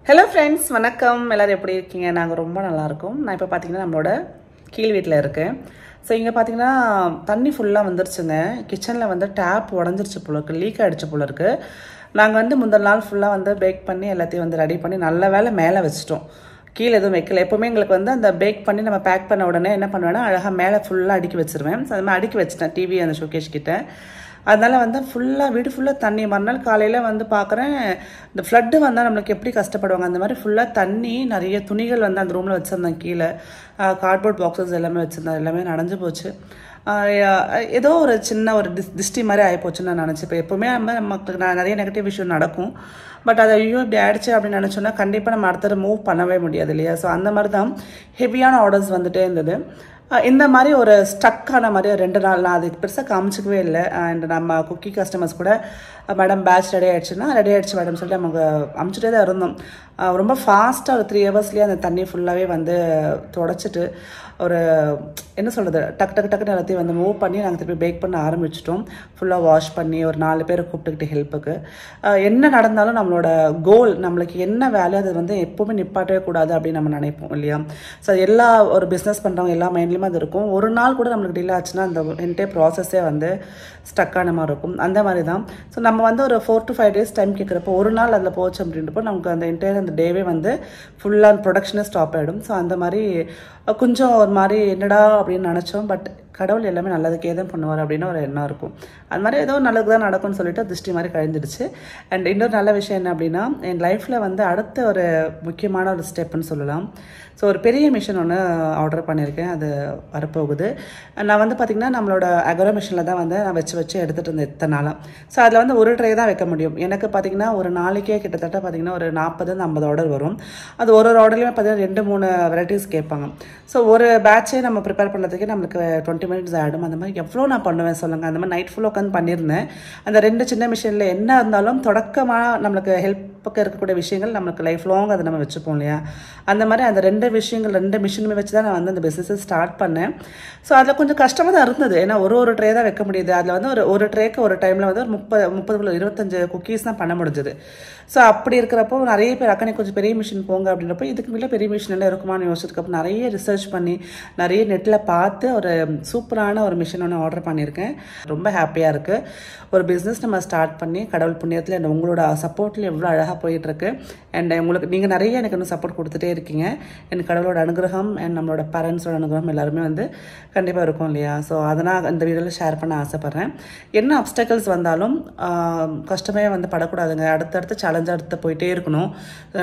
Hello friends, வணக்கம். எல்லாரும் எப்படி இருக்கீங்க? நாங்க ரொம்ப நல்லா இருக்கோம். நான் இப்ப பாத்தீங்கன்னா நம்மளோட கீழ் வீட்ல இருக்கேன். சோ இங்க பாத்தீங்கன்னா தண்ணி ஃபுல்லா வந்துருச்சுங்க. கிச்சன்ல வந்து டேப் உடைஞ்சிருச்சு போல இருக்கு. லீக் ஆயிடுச்சு போல இருக்கு. நாங்க வந்து முந்தின நாள் ஃபுல்லா வந்து பேக் பண்ணி எல்லாத்தையும் வந்து ரெடி பண்ணி நல்ல வேளை மேல வச்சிட்டோம். கீழ எதுவும் வைக்கல. எப்பவுமே எங்களுக்கு வந்து அந்த பேக் பண்ணி நம்ம பேக் பண்ண உடனே என்ன பண்ணுவேன்னா அழகா மேல ஃபுல்லா அடுக்கி வச்சிருவேன். சோ அது அடுக்கி வச்சிட்டேன் டிவி அந்த ஷோகேஸ் கிட்ட. அதனால வந்து ஃபுல்லா வீடு ஃபுல்லா தண்ணி. மறுநாள் காலையில வந்து பார்க்குறேன் இந்த ஃப்ளட்டு வந்தால் நம்மளுக்கு எப்படி கஷ்டப்படுவாங்க அந்த மாதிரி ஃபுல்லாக தண்ணி. நிறைய துணிகள் வந்து அந்த ரூமில் வச்சுருந்தேன். கீழே கார்ட்போர்ட் பாக்ஸஸ் எல்லாமே வச்சுருந்தேன். எல்லாமே நனைஞ்சு போச்சு. ஏதோ ஒரு சின்ன ஒரு திஷ்டி மாதிரி ஆகிப்போச்சுன்னு நான் நினச்சிப்பேன். எப்போவுமே நமக்கு நிறைய நெகட்டிவ் விஷயம் நடக்கும். பட் அதை ஐயோ இப்படி ஆயிடுச்சு அப்படின்னு நினச்சோன்னா கண்டிப்பாக நம்ம அடுத்தது மூவ் பண்ணவே முடியாது இல்லையா? ஸோ அந்த மாதிரி தான் ஹெவியான ஆர்டர்ஸ் வந்துட்டே இருந்தது. இந்த மாதிரி ஒரு ஸ்டக்கான மாதிரி 2 நாள் நான் அதுக்கு பெருசாக காமிச்சிக்கவே இல்லை. அண்ட் நம்ம குக்கி கஸ்டமர்ஸ் கூட மேடம் பேட்ச் ரெடி ஆகிடுச்சுன்னா ரெடி ஆகிடுச்சு மேடம் சொல்லிட்டு நமக்கு அமுச்சுட்டே தான் இருந்தோம். ரொம்ப ஃபாஸ்ட்டாக ஒரு 3 ஹவர்ஸ்லேயே அந்த தண்ணி ஃபுல்லாகவே வந்து தொடச்சிட்டு ஒரு என்ன சொல்கிறது டக்குன்னு எல்லாத்தையும் வந்து மூவ் பண்ணி நாங்கள் திருப்பி பேக் பண்ண ஆரம்பிச்சிட்டோம். ஃபுல்லாக வாஷ் பண்ணி ஒரு 4 பேரை கூப்பிட்டுக்கிட்டு ஹெல்ப்புக்கு. என்ன நடந்தாலும் நம்மளோட கோல் நம்மளுக்கு என்ன வேலையோ அது வந்து எப்போவுமே நிப்பாட்டவே கூடாது அப்படின்னு நம்ம நினைப்போம் இல்லையா? ஸோ எல்லா ஒரு பிஸ்னஸ் பண்ணுறவங்க எல்லா மைண்ட்லேயுமே அது இருக்கும். ஒரு நாள் கூட நம்மளுக்கு டிலே ஆச்சுன்னா அந்த என்டையர் ப்ராசஸே வந்து ஸ்டக்கான மாதிரி இருக்கும். அந்த மாதிரி தான். ஸோ நம்ம வந்து ஒரு 4 to 5 days டைம் கேட்குறப்போ ஒரு நாள் அதில் போச்சு அப்படின்றப்போ நமக்கு அந்த என்டையர் அந்த டேவே வந்து ஃபுல்லாக ப்ரொடக்ஷனே ஸ்டாப் ஆகிடும். ஸோ அந்த மாதிரி கொஞ்சம் ஒரு மாதிரி என்னடா அப்படின்னு நினச்சோம். பட் கடவுள் எல்லாமே நல்லதுக்கே தான் பண்ணுவார் அப்படின்னு ஒரு எண்ணம் இருக்கும். அது மாதிரி ஏதோ நல்லது தான் நடக்கும்னு சொல்லிட்டு திருஷ்டி மாதிரி கழிஞ்சிடுச்சு. அண்ட் இன்னொரு நல்ல விஷயம் என்ன அப்படின்னா என் லைஃப்பில் வந்து அடுத்த ஒரு முக்கியமான ஒரு ஸ்டெப்புன்னு சொல்லலாம். ஸோ ஒரு பெரிய மிஷின் ஒன்று ஆர்டர் பண்ணியிருக்கேன். அது வரப்போகுது. நான் வந்து பார்த்திங்கன்னா நம்மளோட அகரோ மிஷினில் தான் வந்து நான் வச்சு எடுத்துகிட்டு இருந்தேன் இத்தனை நாளாக. ஸோ அதில் வந்து ஒரு ட்ரே தான் வைக்க முடியும். எனக்கு பார்த்திங்கன்னா ஒரு நாளைக்கே கிட்டத்தட்ட பார்த்திங்கன்னா ஒரு 40-50 ஆர்டர் வரும். அது ஒரு ஆர்டர்லேயுமே பார்த்திங்கன்னா 2-3 வெரைட்டிஸ் கேட்பாங்க. ஸோ ஒரு பேட்சே நம்ம ப்ரிப்பேர் பண்ணுறதுக்கே நம்மளுக்கு 20 minutes ஆகிடும். அந்த மாதிரி எவ்வளோ நான் பண்ணுவேன் சொல்லுங்கள். அந்த மாதிரி நைட் ஃபுல்லாக உட்காந்து பண்ணியிருந்தேன். அந்த 2 சின்ன மிஷினில் என்ன இருந்தாலும் தொடக்கமாக நம்மளுக்கு ஹெல்ப்புக்கு இருக்கக்கூடிய விஷயங்கள் நம்மளுக்கு லைஃப் லாங் அதை நம்ம வச்சுப்போம் இல்லையா? அந்த மாதிரி அந்த 2 மிஷினுமே வச்சு தான் நான் வந்து அந்த பிஸ்னஸை ஸ்டார்ட் பண்ணேன். ஸோ அதில் கொஞ்சம் கஷ்டமாக தான் இருந்தது. ஏன்னா ஒரு ட்ரே தான் வைக்க முடியுது. அதில் வந்து ஒரு ட்ரேக்கு ஒரு டைமில் வந்து ஒரு 25 குக்கீஸ் தான் பண்ண முடிஞ்சது. ஸோ அப்படி இருக்கிறப்போ நிறைய பேர் அக்கா கொஞ்சம் பெரிய மிஷின் போங்க அப்படின்றப்போ இதுக்கு மேலே பெரிய மிஷின் எல்லாம் இருக்குமான்னு யோசிச்சிருக்கப்போ நிறைய ரிசர்ச் பண்ணி நிறைய நெட்டில் பார்த்து ஒரு சூப்பரான ஒரு மிஷின் ஒன்று ஆர்டர் பண்ணியிருக்கேன். ரொம்ப ஹாப்பியாக இருக்குது. ஒரு பிஸ்னஸ் நம்ம ஸ்டார்ட் பண்ணி கடவுள் புண்ணியத்தில் அண்ட் உங்களோட சப்போர்ட்டில் எவ்வளோ அழகாக போயிட்டுருக்கு. அண்ட் உங்களுக்கு நீங்கள் நிறைய எனக்கு இன்னும் சப்போர்ட் கொடுத்துட்டே இருக்கீங்க. எனக்கு கடவுளோட அனுகிரகம் அண்ட் நம்மளோட பேரண்ட்ஸோட அனுகிரகம் எல்லாருமே வந்து கண்டிப்பாக இருக்கும் இல்லையா? ஸோ அதனால் இந்த வீடியோவில் ஷேர் பண்ண ஆசைப்பட்றேன். என்ன அப்டக்கிள்ஸ் வந்தாலும் கஷ்டமே வந்து படக்கூடாதுங்க. அடுத்தடுத்து சேலஞ்சாக எடுத்து போயிட்டே இருக்கணும்.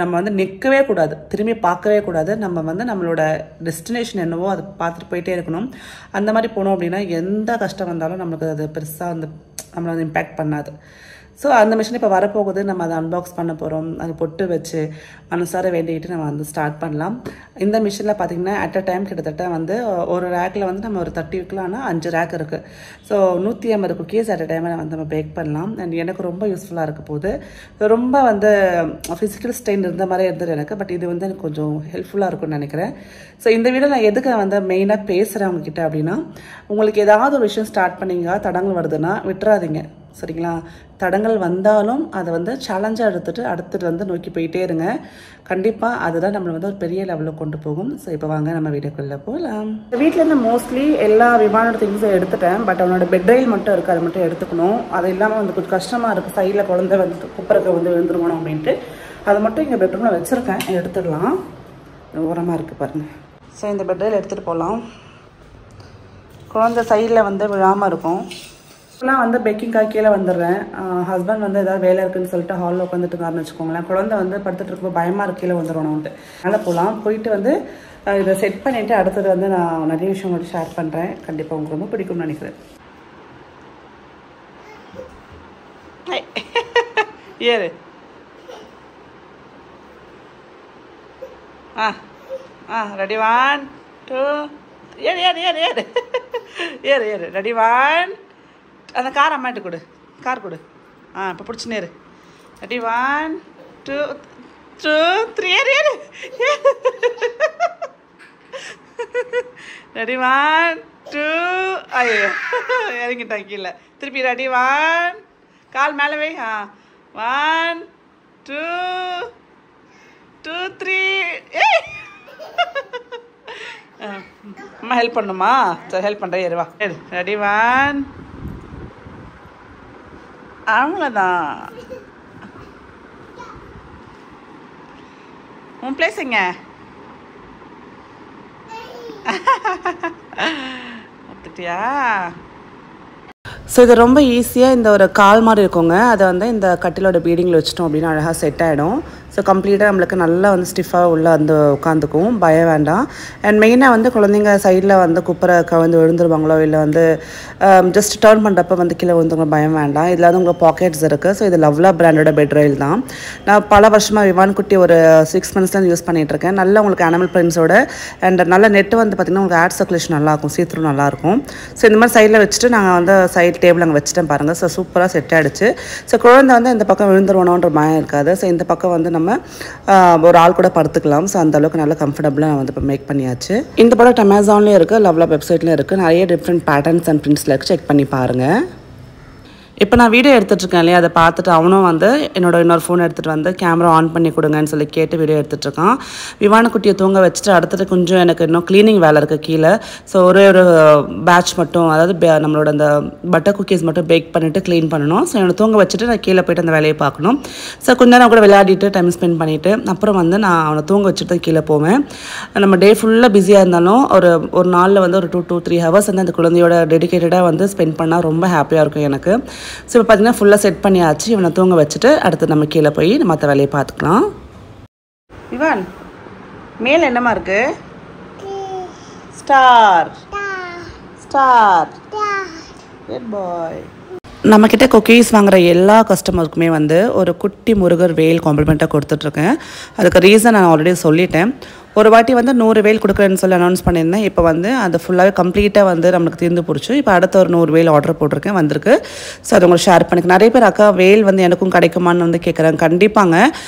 நம்ம வந்து நிற்கவே கூடாது, திரும்பி பார்க்கவே கூடாது. நம்ம வந்து நம்மளோட டெஸ்டினேஷன் என்னவோ அதை பார்த்துட்டு போயிட்டே இருக்கணும். அந்த மாதிரி போனோம் அப்படின்னா எந்த கஷ்டம் வந்தாலும் நம்மளுக்கு அது பெருசாக வந்து நம்மளை வந்து இம்பேக்ட் பண்ணாது. ஸோ அந்த மிஷின் இப்போ வரப்போகுது. நம்ம அதை அன்பாக்ஸ் பண்ண போகிறோம். அது பொட்டு வச்சு மனசார வேண்டிக்கிட்டு நம்ம வந்து ஸ்டார்ட் பண்ணலாம். இந்த மிஷினில் பார்த்திங்கன்னா அட் அ டைம் கிட்டத்தட்ட வந்து ஒரு ரேக்கில் வந்து நம்ம ஒரு 30 வைக்கலாம்னா 5 ரேக் இருக்குது. ஸோ 150 குக்கீஸ் அட் அ டைமில் வந்து நம்ம பேக் பண்ணலாம். அண்ட் எனக்கு ரொம்ப யூஸ்ஃபுல்லாக இருக்க போகுது. ரொம்ப வந்து ஃபிசிக்கல் ஸ்ட்ரெயின் இருந்த மாதிரி இருந்தது எனக்கு. பட் இது வந்து எனக்கு கொஞ்சம் ஹெல்ப்ஃபுல்லாக இருக்கும்னு நினைக்கிறேன். ஸோ இந்த வீடியோ நான் எதுக்கு வந்து மெயினாக பேசுகிறேன் உங்ககிட்ட அப்படின்னா உங்களுக்கு ஏதாவது ஒரு விஷயம் ஸ்டார்ட் பண்ணிங்க தடங்கள் வருதுன்னா விட்டுறாதீங்க சரிங்களா? தடங்கள் வந்தாலும் அதை வந்து சேலஞ்சாக அடுத்துட்டு வந்து நோக்கி போயிட்டே இருங்க. கண்டிப்பாக அதுதான் நம்மளை வந்து ஒரு பெரிய லெவலில் கொண்டு போகும். ஸோ இப்போ வாங்க நம்ம வீடியோக்குள்ளே போகலாம். வீட்டிலேருந்து மோஸ்ட்லி எல்லா விமான திங்ஸும் எடுத்துட்டேன். பட் அவனோட பெட் ரயில் மட்டும் இருக்குது. அது மட்டும் எடுத்துக்கணும். அது இல்லாமல் வந்து கொஞ்சம் கஷ்டமாக இருக்குது. சைடில் குழந்தை வந்து குப்பரக்க வந்து விழுந்துருக்கணும் அப்படின்ட்டு அது மட்டும் இங்கே பெட்ரூமில் வச்சுருக்கேன். எடுத்துடலாம். ஓரமாக இருக்குது பாருங்கள். ஸோ இந்த பெட் ரயில் எடுத்துகிட்டு போகலாம். குழந்தை சைடில் வந்து விழாமல் இருக்கும். இப்போலாம் வந்து பேக்கிங்காக கீழே வந்துடுறேன். ஹஸ்பண்ட் வந்து ஏதாவது வேலை இருக்குன்னு சொல்லிட்டு ஹாலில் உட்காந்துட்டு இருந்தாருன்னு வச்சுக்கோங்களேன். குழந்தை வந்து படுத்துட்டு இருக்கும்போது பயமாக இருக்கு கீழே வந்துடணும்ட்டு. அதனால் போகலாம். போயிட்டு வந்து இதை செட் பண்ணிவிட்டு அடுத்தது வந்து நான் நிறைய விஷயம் மட்டும் ஷேர் பண்ணுறேன். கண்டிப்பாக உங்களுக்கு ரொம்ப பிடிக்கும்னு நினைக்கிறேன். ஏறு ரெடி 1 2 ஏறு ரெடி 1 அந்த கார் அம்மாட்டு கொடு. கார் கொடு. இப்போ பிடிச்சினே இரு. ரெடி 1 2 3 ஏறு ரெடி 1 2 ஐயோ இறங்கிட்டான் கீழே. திருப்பி ரெடி 1 கால் மேலே வை. 1 2 2 3 அம்மா ஹெல்ப் பண்ணுமா? சரி ஹெல்ப் பண்ணுறேன். ஏறுவா. ரெடி 1. அவ்வளோதான். உன் பிளேஸ் எங்க? பார்த்துட்டியா? ஸோ இது ரொம்ப ஈஸியாக இந்த ஒரு கால் மாதிரி இருக்குங்க. அதை வந்து இந்த கட்டிலோட பீடிங்கில் வச்சிட்டோம் அப்படின்னா அழகாக செட் ஆகிடும். ஸோ கம்ப்ளீட்டாக நம்மளுக்கு நல்லா வந்து ஸ்டிஃபாக உள்ள அந்த உட்காந்துக்கும், பயம் வேண்டாம். அண்ட் மெயினாக வந்து குழந்தைங்க சைடில் வந்து குப்பரை கவிழ்ந்து விழுந்துருவாங்களோ இல்லை வந்து ஜஸ்ட் டர்ன் பண்ணுறப்ப வந்து கீழே விழுந்துங்க, பயம் வேண்டாம். இதில் வந்து உங்களுக்கு பாக்கெட்ஸ் இருக்குது. ஸோ இது லவ்லா பிராண்டோட பெட் ரயில் தான். நான் பல வருஷமாக விவான் குட்டி ஒரு 6 months யூஸ் பண்ணிகிட்ருக்கேன். நல்லா உங்களுக்கு அனிமல் பிரிண்ட்ஸோட அண்ட் நல்ல நெட்டு வந்து பார்த்திங்கன்னா உங்களுக்கு ஆட் சர்க்குலேஷன் நல்லாயிருக்கும், சீத்ரூ நல்லாயிருக்கும். ஸோ இந்த மாதிரி சைடில் வச்சுட்டு நாங்கள் வந்து சைட் டேபிள் அங்கே வச்சுட்டேன் பாருங்கள். ஸோ சூப்பராக செட் ஆகிடுச்சு. ஸோ குழந்தை வந்து இந்த பக்கம் விழுந்துருவணுன்ற பயம் இருக்காது. ஸோ இந்த பக்கம் வந்து நம்ம ஒரு ஆள் கூட படுத்துக்கலாம். ஸோ அந்த அளவுக்கு நல்லா கம்ஃபர்டபுளாக நான் வந்து இப்போ மேக் பண்ணியாச்சு. இந்த ப்ராடக்ட் அமேசான்லேயும் இருக்குது, லவ்லா வெப்சைட்லேயும் இருக்குது. நிறைய டிஃப்ரெண்ட் பேட்டர்ன்ஸ் அண்ட் பிரிண்ட்ஸில் இருக்குது, செக் பண்ணி பாருங்கள். இப்போ நான் வீடியோ எடுத்துகிட்ருக்கேன் இல்லையா, அதை பார்த்துட்டு அவனும் வந்து என்னோட இன்னொரு ஃபோன் எடுத்துகிட்டு வந்து கேமரா ஆன் பண்ணி கொடுங்கன்னு சொல்லி கேட்டு வீடியோ எடுத்துகிட்ருக்கான். விவான குட்டியை தூங்க வச்சுட்டு அடுத்தது கொஞ்சம் எனக்கு இன்னும் க்ளீனிங் வேலை இருக்குது கீழே. ஸோ ஒரு பேட்ச் மட்டும், அதாவது நம்மளோட அந்த பட்டர் குக்கீஸ் மட்டும் பேக் பண்ணிவிட்டு க்ளீன் பண்ணணும். ஸோ என்னை தூங்க வச்சுட்டு நான் கீழே போய்ட்டு அந்த வேலையை பார்க்கணும். ஸோ கொஞ்ச நேரம் கூட விளையாடிட்டு டைம் ஸ்பெண்ட் பண்ணிவிட்டு அப்புறம் வந்து நான் அவனை தூங்க வச்சுட்டு தான் கீழே போவேன். நம்ம டே ஃபுல்லாக பிஸியாக இருந்தாலும் ஒரு நாளில் வந்து ஒரு 2 to 3 hours வந்து அந்த குழந்தையோட டெடிக்கேட்டடாக வந்து ஸ்பெண்ட் பண்ணால் ரொம்ப ஹாப்பியாக இருக்கும் எனக்கு. ஸோ இப்போ பார்த்தீங்கன்னா ஃபுல்லாக செட் பண்ணியாச்சு. இவனை தூங்க வச்சுட்டு அடுத்து நம்ம கீழே போய் மற்ற வேலையை பார்த்துக்கலாம். இவான் மேலே என்னமா இருக்கு? Star star. குட் பாய். நம்மக்கிட்ட குக்கீஸ் வாங்குகிற எல்லா கஸ்டமருக்குமே வந்து ஒரு குட்டி முருகர் வேல் காம்ப்ளிமெண்ட்டாக கொடுத்துட்ருக்கேன். அதுக்கு ரீசன் நான் ஆல்ரெடி சொல்லிட்டேன். ஒரு வாட்டி வந்து 100 வேல் கொடுக்குறேன்னு சொல்லி அனௌன்ஸ் பண்ணியிருந்தேன். இப்போ வந்து அது ஃபுல்லாகவே கம்ப்ளீட்டாக வந்து நம்மளுக்கு தீர்ந்து போச்சு. இப்போ அடுத்த ஒரு 100 வேல் ஆர்டர் போட்டிருக்கேன், வந்திருக்கு. ஸோ அதை உங்களுக்கு ஷேர் பண்ணிக்க. நிறைய பேர் அக்கா வேல் வந்து எனக்கும் கிடைக்குமான்னு வந்து கேட்குறாங்க. கண்டிப்பாங்க,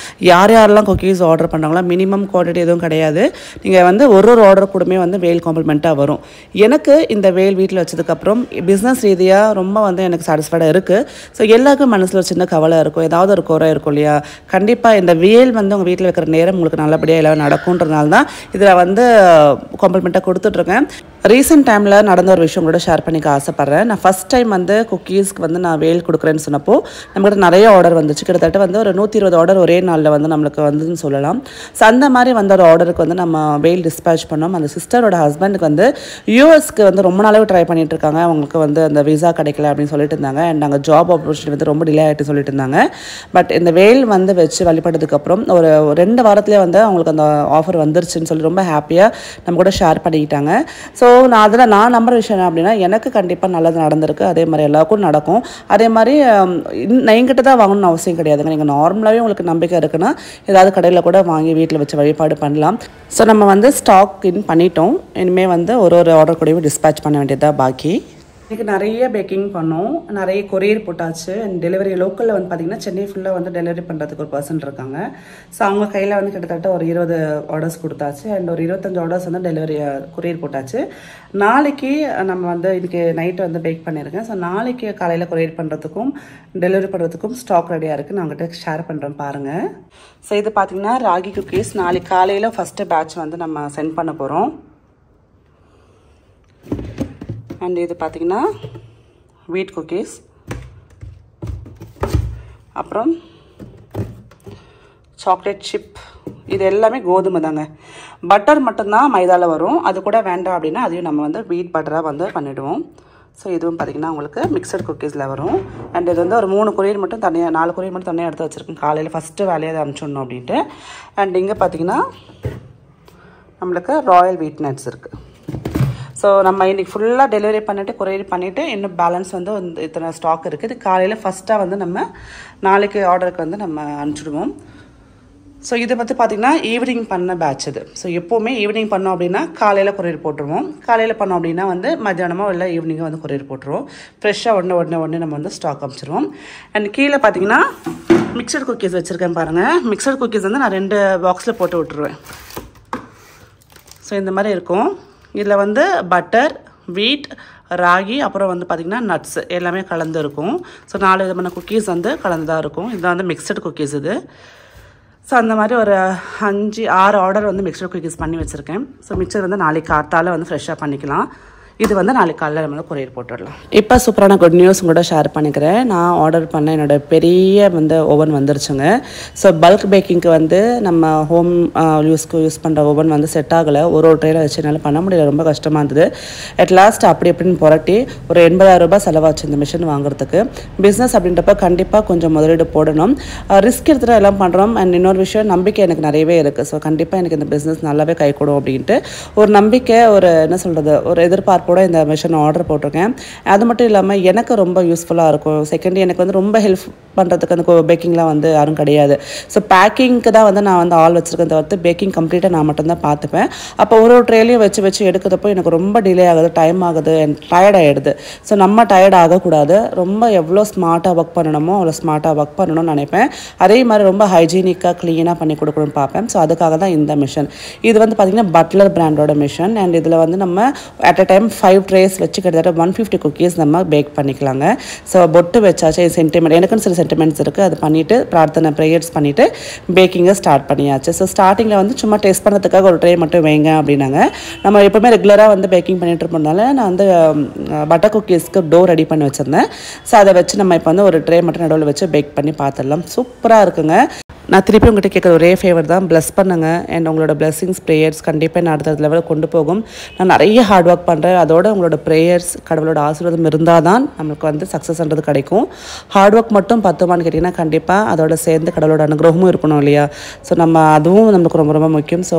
யார் யாரெல்லாம் குக்கீஸ் ஆர்டர் பண்ணுறாங்களோ மினிமம் குவான்டிட்டி எதுவும் கிடையாது. நீங்கள் வந்து ஒரு ஆர்டர் கூடமே வந்து வேல் காம்ப்ளிமெண்ட்டாக வரும். எனக்கு இந்த வேல் வீட்டில் வச்சதுக்கப்புறம் பிஸ்னஸ் ரீதியாக ரொம்ப வந்து எனக்கு சாட்டிஸ்ஃபைடாக இருக்குது. ஸோ எல்லாருக்கும் மனசில் ஒரு சின்ன கவலை இருக்கும், ஏதாவது ஒரு குறை இருக்கும் இல்லையா. கண்டிப்பாக இந்த வேல் வந்து உங்கள் வீட்டில் வைக்கிற நேரம் உங்களுக்கு நல்லபடியாக எல்லாம் நடக்கும்ன்றதுனால தான் இதில் வந்து காம்ப்ளிமெண்ட்டாக கொடுத்துட்ருக்கேன். ரீசெண்ட் டைமில் நடந்த ஒரு விஷயம் கூட ஷேர் பண்ணிக்க ஆசைப்பட்றேன். நான் ஃபஸ்ட் டைம் வந்து குக்கீஸ்க்கு வந்து நான் வேல் கொடுக்குறேன்னு சொன்னப்போ நம்மகிட்ட நிறைய ஆர்டர் வந்துச்சு. கிட்டத்தட்ட வந்து ஒரு 120 ஆர்டர் ஒரே நாளில் வந்து நம்மளுக்கு வந்துன்னு சொல்லலாம். ஸோ அந்த மாதிரி வந்த ஒரு ஆர்டருக்கு வந்து நம்ம வேல் டிஸ்பேச் பண்ணோம். அந்த சிஸ்டரோட ஹஸ்பண்டுக்கு வந்து யூஎஸ்க்கு வந்து ரொம்ப நாளாவே ட்ரை பண்ணிட்டு இருக்காங்க. அவங்களுக்கு வந்து அந்த விசா கிடைக்கல அப்படின்னு சொல்லிட்டு இருந்தாங்க. அண்ட் நாங்கள் ஜாப் ஆப்பர்ச்சுனிட்டி வந்து ரொம்ப டிலே ஆகிட்டு சொல்லிட்டு இருந்தாங்க. பட் இந்த வேல் வந்து வச்சு வழிபட்டதுக்கப்புறம் ஒரு 2 வாரத்துலேயே வந்து அவங்களுக்கு அந்த ஆஃபர் வந்துருச்சுன்னு சொல்லி ரொம்ப ஹாப்பியாக நம்ம கூட ஷேர் பண்ணிக்கிட்டாங்க. ஸோ நான் நம்புற விஷயம் அப்படின்னா எனக்கு கண்டிப்பாக நல்லது நடந்திருக்கு. அதே மாதிரி எல்லாருக்கும் நடக்கும். அதே மாதிரி என்கிட்ட தான் வாங்கணும்னு அவசியம் கிடையாதுங்க. நீங்கள் நார்மலாகவே உங்களுக்கு நம்பிக்கை இருக்குன்னா ஏதாவது கடையில் கூட வாங்கி வீட்டில் வச்சு வழிபாடு பண்ணலாம். ஸோ நம்ம வந்து ஸ்டாக் இன் பண்ணிட்டோம். இனிமேல் வந்து ஒரு ஆர்டர் கூடவே டிஸ்பேச் பண்ண வேண்டியதாக பாக்கி. இன்றைக்கி நிறைய பேக்கிங் பண்ணோம், நிறைய கொரியர் போட்டாச்சு. அண்ட் டெலிவரி லோக்கலில் வந்து பார்த்திங்கன்னா சென்னை ஃபுல்லாக வந்து டெலிவரி பண்ணுறதுக்கு ஒரு பர்சன் இருக்காங்க. ஸோ அவங்க கையில் வந்து கிட்டத்தட்ட ஒரு 20 ஆர்டர்ஸ் கொடுத்தாச்சு. அண்ட் ஒரு 25 ஆர்டர்ஸ் வந்து டெலிவரி கொரியர் போட்டாச்சு. நாளைக்கு நம்ம வந்து இன்றைக்கி நைட்டு வந்து பேக் பண்ணியிருக்கேன். ஸோ நாளைக்கு காலையில் கொரியர் பண்ணுறதுக்கும் டெலிவரி பண்ணுறதுக்கும் ஸ்டாக் ரெடியாக இருக்குது. நான் உங்கள்கிட்ட ஷேர் பண்ணுறேன் பாருங்கள். ஸோ இது பார்த்திங்கன்னா ராகி குக்கீஸ். நாளைக்கு காலையில் ஃபஸ்ட்டு பேட்ச் வந்து நம்ம சென்ட் பண்ண போகிறோம். அண்ட் இது பார்த்திங்கன்னா வீட் குக்கீஸ். அப்புறம் சாக்லேட் சிப். இது எல்லாமே கோதுமை தாங்க. பட்டர் மட்டும்தான் மைதாவில் வரும். அது கூட வேண்டாம் அப்படின்னா அதையும் நம்ம வந்து வீட் பட்டராக வந்து பண்ணிவிடுவோம். ஸோ இதுவும் பார்த்திங்கன்னா உங்களுக்கு மிக்சட் குக்கீஸில் வரும். அண்ட் இது வந்து ஒரு 3 கொரியர் மட்டும் தனியாக 4 கொரியர் மட்டும் தனியாக எடுத்து வச்சுருக்கேன். காலையில் ஃபஸ்ட்டு வேலையை அதை அனுப்பிச்சிடணும் அப்படின்ட்டு. அண்ட் இங்கே பார்த்திங்கன்னா நம்மளுக்கு ராயல் வீட் நட்ஸ் இருக்குது. ஸோ நம்ம இன்றைக்கி ஃபுல்லாக டெலிவரி பண்ணிவிட்டு கொரியர் பண்ணிவிட்டு இன்னும் பேலன்ஸ் வந்து இத்தனை ஸ்டாக் இருக்குது. இது காலையில் ஃபஸ்ட்டாக வந்து நம்ம நாளைக்கு ஆர்டருக்கு வந்து நம்ம அனுப்பிச்சிடுவோம். ஸோ இதை பற்றி பார்த்திங்கன்னா ஈவினிங் பண்ண பேட்ச் இது. ஸோ எப்போவுமே ஈவினிங் பண்ணோம் அப்படின்னா காலையில் கொரியர் போட்டுருவோம். காலையில் பண்ணோம் அப்படின்னா வந்து மத்தியானமோ இல்லை ஈவினிங்கோ வந்து கொரியர் போட்டுருவோம். ஃப்ரெஷ்ஷாக உடனே நம்ம வந்து ஸ்டாக் அனுப்பிச்சிடுவோம். அண்ட் கீழே பார்த்திங்கன்னா மிக்சர் குக்கீஸ் வச்சுருக்கேன் பாருங்கள். மிக்சர் குக்கீஸ் வந்து நான் 2 பாக்ஸில் போட்டு விட்டுருவேன். ஸோ இந்த மாதிரி இருக்கும். இதில் வந்து பட்டர், வீட், ராகி, அப்புறம் வந்து பார்த்திங்கன்னா நட்ஸ் எல்லாமே கலந்து இருக்கும். ஸோ 4 விதமான குக்கீஸ் வந்து கலந்து தான் இருக்கும். இதுதான் வந்து மிக்சட் குக்கீஸ் இது. ஸோ அந்த மாதிரி ஒரு 5-6 ஆர்டர் வந்து மிக்சர் குக்கீஸ் பண்ணி வச்சுருக்கேன். ஸோ மிக்சர் வந்து நாளைக்கு காத்தால வந்து ஃப்ரெஷ்ஷாக பண்ணிக்கலாம். இது வந்து நாளைக்கு காலையில் நம்ம கொரியர் போட்டுடலாம். இப்போ சூப்பரான குட் நியூஸ் உங்களோட ஷேர் பண்ணிக்கிறேன். நான் ஆர்டர் பண்ண என்னோட பெரிய வந்து ஓவன் வந்துருச்சுங்க. ஸோ பல்க் பேக்கிங்க்கு வந்து நம்ம ஹோம் யூஸ் பண்ணுற ஓவன் வந்து செட் ஆகலை. ஒரு ட்ரேயில் வச்சு என்னால் பண்ண முடியல, ரொம்ப கஷ்டமாக இருந்தது. அட் லாஸ்ட் அப்படி எப்படின்னு புரட்டி ஒரு 80,000 ரூபாய் செலவாச்சு இந்த மிஷின் வாங்குறதுக்கு. பிஸ்னஸ் அப்படின்றப்ப கண்டிப்பாக கொஞ்சம் முதலீடு போடணும், ரிஸ்க் எடுத்துகிட்டு எல்லாம் பண்ணுறோம். அண்ட் இன்னொரு விஷயம், நம்பிக்கை எனக்கு நிறையவே இருக்குது. ஸோ கண்டிப்பாக எனக்கு இந்த பிஸ்னஸ் நல்லாவே கை கூடும் அப்படின்ட்டு ஒரு நம்பிக்கை, ஒரு என்ன சொல்கிறது, ஒரு எதிர்பார்ப்பு கூட இந்த மிஷின் ஆர்டர் போட்டிருக்கேன். அது மட்டும் இல்லாமல் எனக்கு ரொம்ப யூஸ்ஃபுல்லாக இருக்கும். செகண்ட், எனக்கு வந்து ரொம்ப ஹெல்ப் பண்ணுறதுக்கு அந்த பேக்கிங்லாம் வந்து யாரும் கிடையாது. ஸோ பேக்கிங்க்கு தான் வந்து நான் வந்து ஆள் வச்சுருக்கேன் தவிர்த்து பேக்கிங் கம்ப்ளீட்டாக நான் மட்டும்தான் பார்த்துப்பேன். அப்போ ஒரு ட்ரேலையும் வச்சு எடுக்கிறப்போ எனக்கு ரொம்ப டிலே ஆகுது, டைம் ஆகுது, டயர்ட் ஆகிடுது. ஸோ நம்ம டயர்ட் ஆகக்கூடாது, ரொம்ப எவ்வளோ ஸ்மார்ட்டாக ஒர்க் பண்ணணுமோ அவ்வளோ ஸ்மார்ட்டாக ஒர்க் பண்ணணும்னு நினைப்பேன். அதே மாதிரி ரொம்ப ஹைஜீனிக்காக க்ளீனாக பண்ணி கொடுக்கணும்னு பார்ப்பேன். ஸோ அதுக்காக தான் இந்த மிஷின். இது வந்து பார்த்திங்கன்னா பட்லர் பிராண்டோட மிஷின். அண்ட் இதில் வந்து நம்ம அட் அ டைம் 5 ட்ரேஸ் வச்சு கிட்டத்தட்ட 150 குக்கீஸ் நம்ம பேக் பண்ணிக்கலாங்க. ஸோ பொட்டு வச்சாச்சு, சென்டிமெண்ட் எனக்குன்னு சில சென்டிமெண்ட்ஸ் இருக்குது, அது பண்ணிவிட்டு பிரார்த்தனை ப்ரேயர்ஸ் பண்ணிவிட்டு பேக்கிங்கை ஸ்டார்ட் பண்ணியாச்சு. ஸோ ஸ்டார்டிங்கில் வந்து சும்மா டெஸ்ட் பண்ணுறதுக்காக ஒரு ட்ரே மட்டும் வைங்க அப்படின்னாங்க. நம்ம எப்போவுமே ரெகுலராக வந்து பேக்கிங் பண்ணிட்டு இருப்போம்னால நான் வந்து பட்டர் குக்கீஸ்க்கு டோ ரெடி பண்ணி வச்சுருந்தேன். ஸோ அதை வச்சு நம்ம இப்போ வந்து ஒரு ட்ரே மட்டும் நடுவில் வச்சு பேக் பண்ணி பார்த்துடலாம். சூப்பராக இருக்குங்க. நான் திருப்பி உங்கள்கிட்ட கேட்குற ஒரே ஃபேவர் தான், ப்ளஸ் பண்ணுங்கள். அண்ட் உங்களோட பிளெஸிங்ஸ் ப்ரேயர்ஸ் கண்டிப்பாக நான் அடுத்த லெவலில் கொண்டு போகும். நான் நிறைய ஹார்ட் ஒர்க் பண்ணுறேன், அதோட உங்களோட ப்ரேயர்ஸ், கடவுளோட ஆசீர்வாதம் இருந்தால் தான் நம்மளுக்கு வந்து சக்ஸஸ்ன்றது கிடைக்கும். ஹார்ட் ஒர்க் மட்டும் பத்துமான்னு கேட்டிங்கன்னா கண்டிப்பாக அதோட சேர்ந்து கடவுளோட அனுகிரகமும் இருக்கணும் இல்லையா? ஸோ நம்ம அதுவும் நம்மளுக்கு ரொம்ப ரொம்ப முக்கியம். ஸோ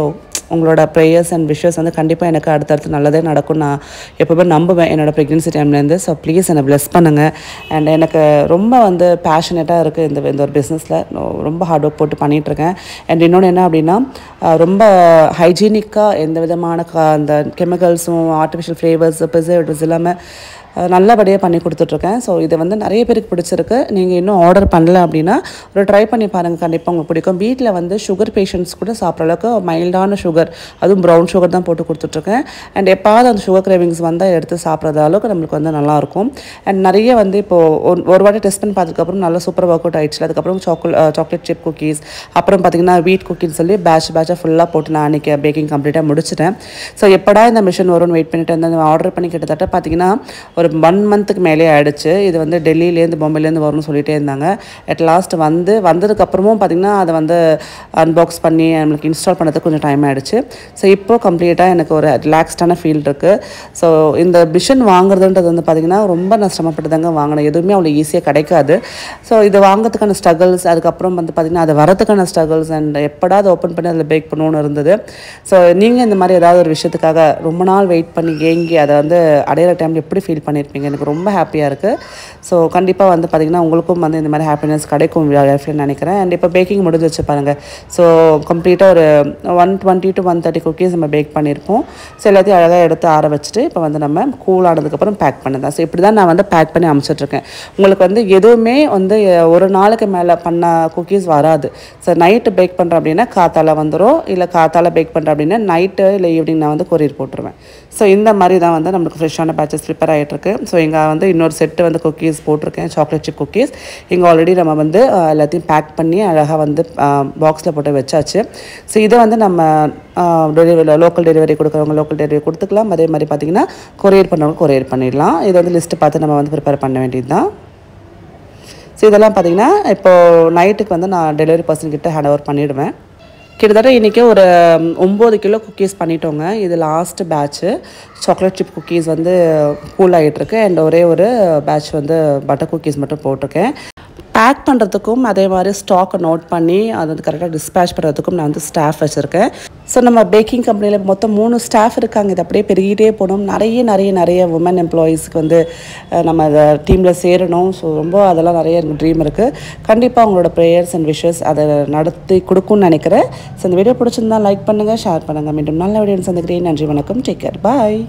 உங்களோட ப்ரேயர்ஸ் அண்ட் விஷஸ் வந்து கண்டிப்பாக எனக்கு அடுத்தடுத்து நல்லதே நடக்கும் நான் எப்போவுமே நம்புவேன் என்னோடய ப்ரெக்னென்சி டைம்லேருந்து. ஸோ ப்ளீஸ் என்னை ப்ளெஸ் பண்ணுங்கள். அண்ட் எனக்கு ரொம்ப வந்து பேஷனேட்டாக இருக்குது இந்த ஒரு பிஸ்னஸில். ரொம்ப ஹார்ட் ஒர்க் போட்டு பண்ணிகிட்ருக்கேன். அண்ட் இன்னொன்று என்ன அப்படின்னா, ரொம்ப ஹைஜீனிக்காக எந்த விதமான அந்த கெமிக்கல்ஸும் ஆர்டிஃபிஷியல் ஃப்ளேவர்ஸ் ப்ரிசர்வேட்டிவ்ஸ் இல்லாமல் நல்லபடியாக பண்ணி கொடுத்துட்ருக்கேன். ஸோ இது வந்து நிறைய பேருக்கு பிடிச்சிருக்கு. நீங்கள் இன்னும் ஆர்டர் பண்ணல அப்படின்னா ஒரு ட்ரை பண்ணி பாருங்கள், கண்டிப்பாக உங்களுக்கு பிடிக்கும். வீட்டில் வந்து சுகர் பேஷண்ட்ஸ் கூட சாப்பிட்ற அளவுக்கு மைல்டான சுகர், அதுவும் ப்ரௌன் சுகர் தான் போட்டு கொடுத்துட்ருக்கேன். அண்ட் எப்பாவது அந்த சுகர் கிரேவிங்ஸ் வந்தால் எடுத்து சாப்பிட்ற அளவுக்கு நம்மளுக்கு வந்து நல்லாயிருக்கும். அண்ட் நிறைய வந்து இப்போது ஒரு வாட்டி டெஸ்ட் பண்ணி பார்த்ததுக்கப்புறம் நல்லா சூப்பராக ஒர்க் அவுட் ஆகிடுச்சு. அதுக்கப்புறம் சாக்லேட் சிப் குக்கீஸ், அப்புறம் பார்த்திங்கன்னா வீட் குக்கீன்னு சொல்லி பேட்சாக ஃபுல்லாக போட்டு நான் அன்றைக்கி பேக்கிங் கம்ப்ளீட்டாக முடிச்சிட்டேன். ஸோ எப்படா இந்த மிஷின் வரும்னு வெயிட் பண்ணிட்டு இருந்தேன். ஆர்டர் பண்ணி கிட்டத்தட்ட பார்த்திங்கன்னா ஒரு 1 மந்த்துக்கு மேலே ஆகிடுச்சு. இது வந்து டெல்லியிலேருந்து பாம்பேலேருந்து வரும்னு சொல்லிகிட்டே இருந்தாங்க. அட் லாஸ்ட் வந்ததுக்கப்புறமும் பார்த்திங்கன்னா அதை வந்து அன்பாக்ஸ் பண்ணி நம்மளுக்கு இன்ஸ்டால் பண்ணுறதுக்கு கொஞ்சம் டைம் ஆகிடுச்சு. ஸோ இப்போது கம்ப்ளீட்டாக எனக்கு ஒரு ரிலாக்ஸ்டான ஃபீல் இருக்குது. ஸோ இந்த மிஷின் வாங்குறதுன்றது வந்து பார்த்திங்கன்னா ரொம்ப நான் சிரமப்பட்டுதாங்க வாங்கினேன். எதுவுமே அவ்வளோ ஈஸியாக கிடைக்காது. ஸோ இது வாங்கிறதுக்கான ஸ்ட்ரகிள்ஸ், அதுக்கப்புறம் வந்து பார்த்திங்கன்னா அது வரதுக்கான ஸ்ட்ரகிள்ஸ், அண்ட் எப்படா அதை ஓப்பன் பண்ணி அதில் பேக் பண்ணணும்னு இருந்தது. ஸோ நீங்கள் இந்த மாதிரி ஏதாவது ஒரு விஷயத்துக்காக ரொம்ப நாள் வெயிட் பண்ணி ஏங்கி அதை வந்து அடையிற டைமில் எப்படி ஃபீல் பண்ணியிருப்பீங்க? எனக்கு ரொம்ப ஹாப்பியாக இருக்குது. ஸோ கண்டிப்பாக வந்து பார்த்திங்கன்னா உங்களுக்கும் வந்து இந்த மாதிரி ஹாப்பினஸ் கிடைக்கும் லைஃப்லன்னு நினைக்கிறேன். அண்ட் இப்போ பேக்கிங் முடிஞ்சு வச்சு பாருங்கள். ஸோ கம்ப்ளீட்டாக ஒரு 120 to 130 குக்கீஸ் நம்ம பேக் பண்ணியிருப்போம். ஸோ எல்லாத்தையும் அழகாக எடுத்து ஆற வச்சுட்டு இப்போ வந்து நம்ம கூல் ஆனதுக்கப்புறம் பேக் பண்ணதான். ஸோ இப்படி தான் நான் வந்து பேக் பண்ணி அனுப்பிச்சிட்ருக்கேன். உங்களுக்கு வந்து எதுவுமே வந்து ஒரு நாளுக்கு மேலே பண்ண குக்கீஸ் வராது. ஸோ நைட்டு பேக் பண்ணுறேன் அப்படின்னா காத்தால வந்துடும், இல்லை காத்தால பேக் பண்ணுறேன் அப்படின்னா நைட்டு இல்லை ஈவினிங் நான் வந்து கொரியர் போட்டுருவேன். ஸோ இந்த மாதிரி தான் வந்து நம்மளுக்கு ஃப்ரெஷ்ஷான பேட்சஸ் ப்ரிப்பேர் ஆகிட்டுருக்கு. ஸோ இங்கே வந்து இன்னொரு செட்டு வந்து குக்கீஸ் போட்டிருக்கேன், சாக்லேட் சிப் குக்கீஸ். இங்கே ஆல்ரெடி நம்ம வந்து எல்லாத்தையும் பேக் பண்ணி அழகாக வந்து பாக்ஸில் போட்டு வச்சாச்சு. ஸோ இதை வந்து நம்ம லோக்கல் டெலிவரி கொடுக்குறவங்க லோக்கல் டெலிவரி கொடுத்துக்கலாம். அதே மாதிரி பார்த்திங்கன்னா கொரியர் பண்ணுறவங்க கொரியர் பண்ணிடலாம். இதை வந்து லிஸ்ட்டு பார்த்து நம்ம வந்து ப்ரிப்பேர் பண்ண வேண்டியது தான். ஸோ இதெல்லாம் பார்த்திங்கன்னா இப்போது நைட்டுக்கு வந்து நான் டெலிவரி பர்சன்கிட்ட ஹேண்ட் ஓவர் பண்ணிவிடுவேன். கிட்டத்தட்ட இன்றைக்கி ஒரு 9 கிலோ குக்கீஸ் பண்ணிட்டோங்க. இது last batch chocolate chip cookies வந்து கூல் ஆகிட்டுருக்கு. அண்ட் ஒரே ஒரு பேட்ச் வந்து பட்டர் குக்கீஸ் மட்டும் போட்டிருக்கேன். பேக் பண்ணுறதுக்கும் அதே மாதிரி ஸ்டாக்கை நோட் பண்ணி அதை வந்து கரெக்டாக டிஸ்பேச் பண்ணுறதுக்கும் நான் வந்து ஸ்டாஃப் வச்சுருக்கேன். ஸோ நம்ம பேக்கிங் கம்பெனியில் மொத்தம் 3 ஸ்டாஃப் இருக்காங்க. இது அப்படியே பெருகிட்டே போகணும். நிறைய உமன் எம்ப்ளாயீஸ்க்கு வந்து நம்ம அதை டீமில் சேரணும். ஸோ ரொம்ப அதெல்லாம் நிறைய எனக்கு ட்ரீம் இருக்குது. கண்டிப்பாக உங்களோட ப்ரேயர்ஸ் அண்ட் விஷஸ் அதை நடத்தி கொடுக்கும்னு நினைக்கிறேன். ஸோ இந்த வீடியோ பிடிச்சிருந்தா லைக் பண்ணுங்கள், ஷேர் பண்ணுங்கள். மீண்டும் நல்ல வீடியோ சந்திக்கிறேன். நன்றி, வணக்கம், டேக் கேர், பாய்.